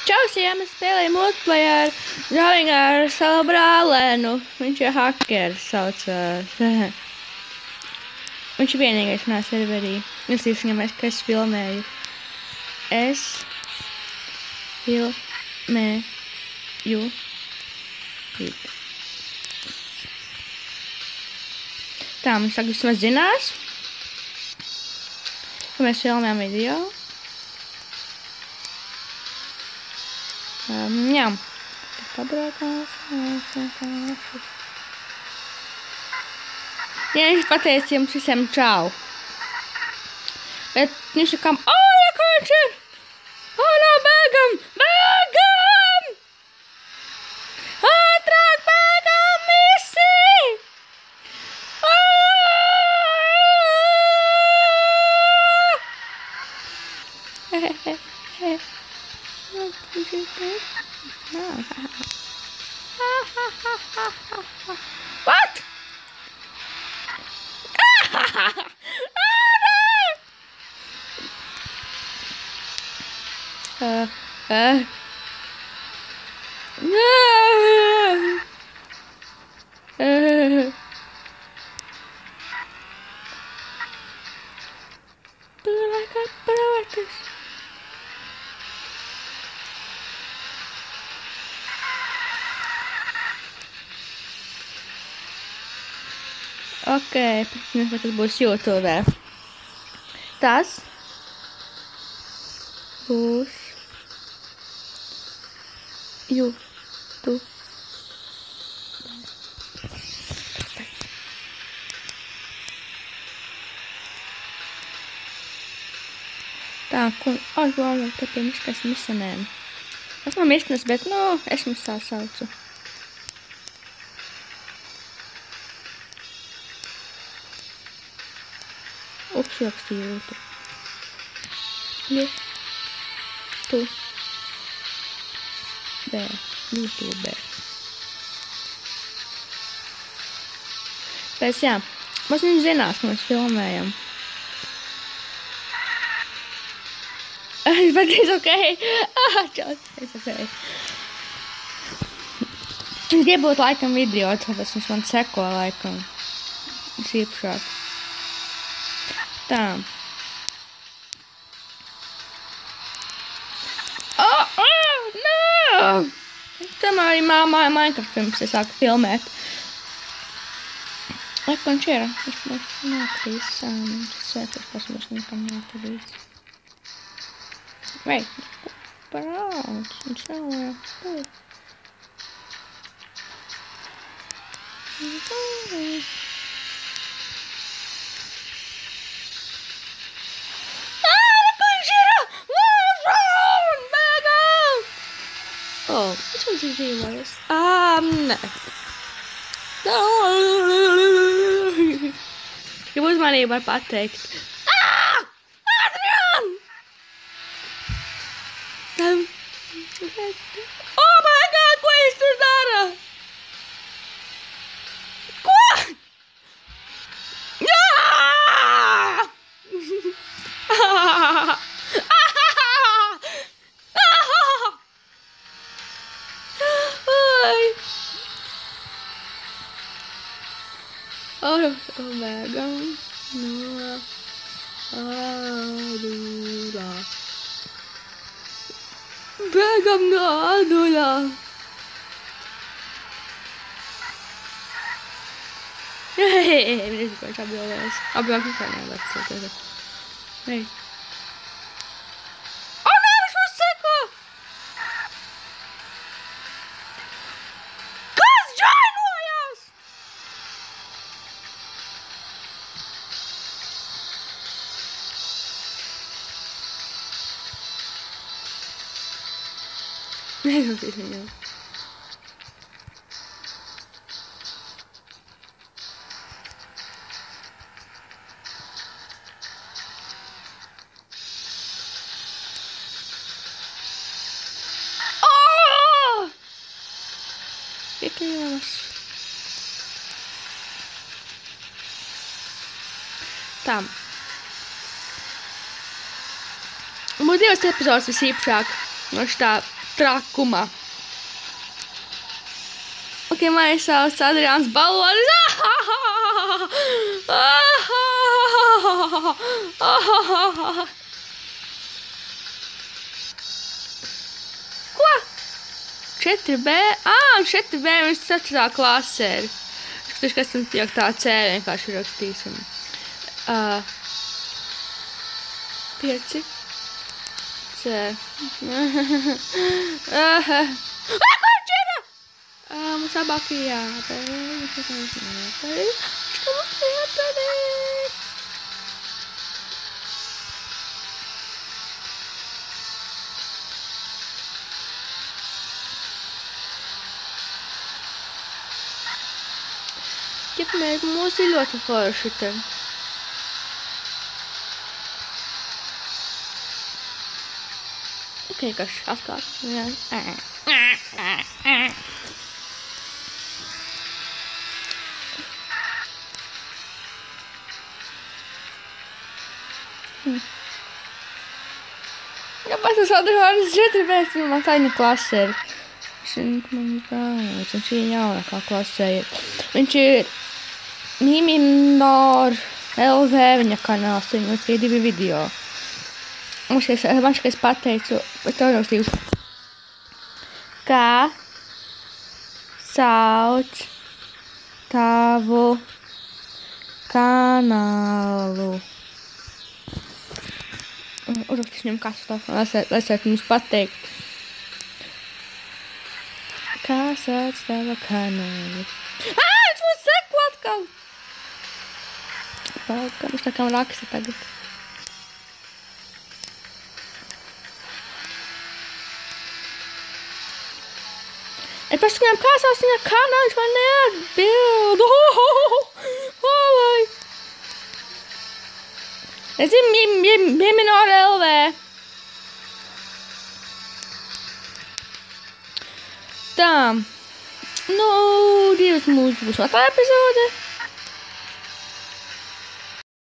Čau, es spēlēju multiplayer žālīgi ar savu brālēnu. Viņš ir hakeris, saucās. Viņš ir vienīgais manā serverī. Es viņam, ka es filmēju. Es filmēju. Tā, mums tagad vismaz zinās, ka mēs filmējam video. Jā. Pabraukās. Jā, viņš pateica jums visiem čau. Bet viņš ir kam... Viņš ir! Bēgam! Bēgam! Ātrāk bēgam, misi! What? Ok, tas būs YouTube. Tas būs YouTube. Tā, te pie miškas misanēm. Es nav miškas, bet, es jums tā saucu. Rakstīju YouTube. Pēc, jā, mums viņš zinās, ka mēs filmējam. Bet es ok. Es ok. Es gribu būt laikam video, tāpēc viņš man seko laikam. Es īpašāk. Tā. No! Tomēr arī Minecraft films es sāku filmēt. Ko viņš ir? Viņš nokrīs. Sētos pasmēs nekam nokrīs. Veit, parauds. Viņš nav. Which one's his name was? Jūs manī var pateikt. Adrian! Oh my God, ko viņš tur dara? Ko? Bēgam no ādulā. Bēgam no ādulā. Viņš ko viņš apbilvēs. Apbilvēs kā nevar. Hei. Nē, viņš mums seko! Kas džainojās? Negribēju viņam. Piekajās. Tā. Būs divas epizodes visīpašāk. No šitā trakuma. Ok, mani sauc Adriāns Balonis. Ko? 4B? 4B viņš 4. klasē ir. Skatīšu, kas tam pieāk tā C vienkārši rakstīsim. 5. C. Kurš ir? Mums abāk ir jāpēc. Ķepmēr mūs ir ļoti forši te. Ok, kas atkal. Kāpēc tas Adriāns 4B, man taņa klasē ir. Viņš ir jaunākā klasē ir. Viņš ir Miminor LV viņa kanāls, viņam ir 2 video. Man šķiet, es pateicu, bet to rakstīšu. Kā sauc tavu kanālu? Uzrakstīšu viņam katru to, lai es jums pateikt. Kā sauc tava kanālu? Viņš mūs seko atkal! Viņš tā kā raksta tagad. Es prasu viņam, kā sauc viņa kanālu, viņš man neatbild. Olai! Es zinu, Miminor LV. Tā. Nu, 2 mūsu būs otrā epizode.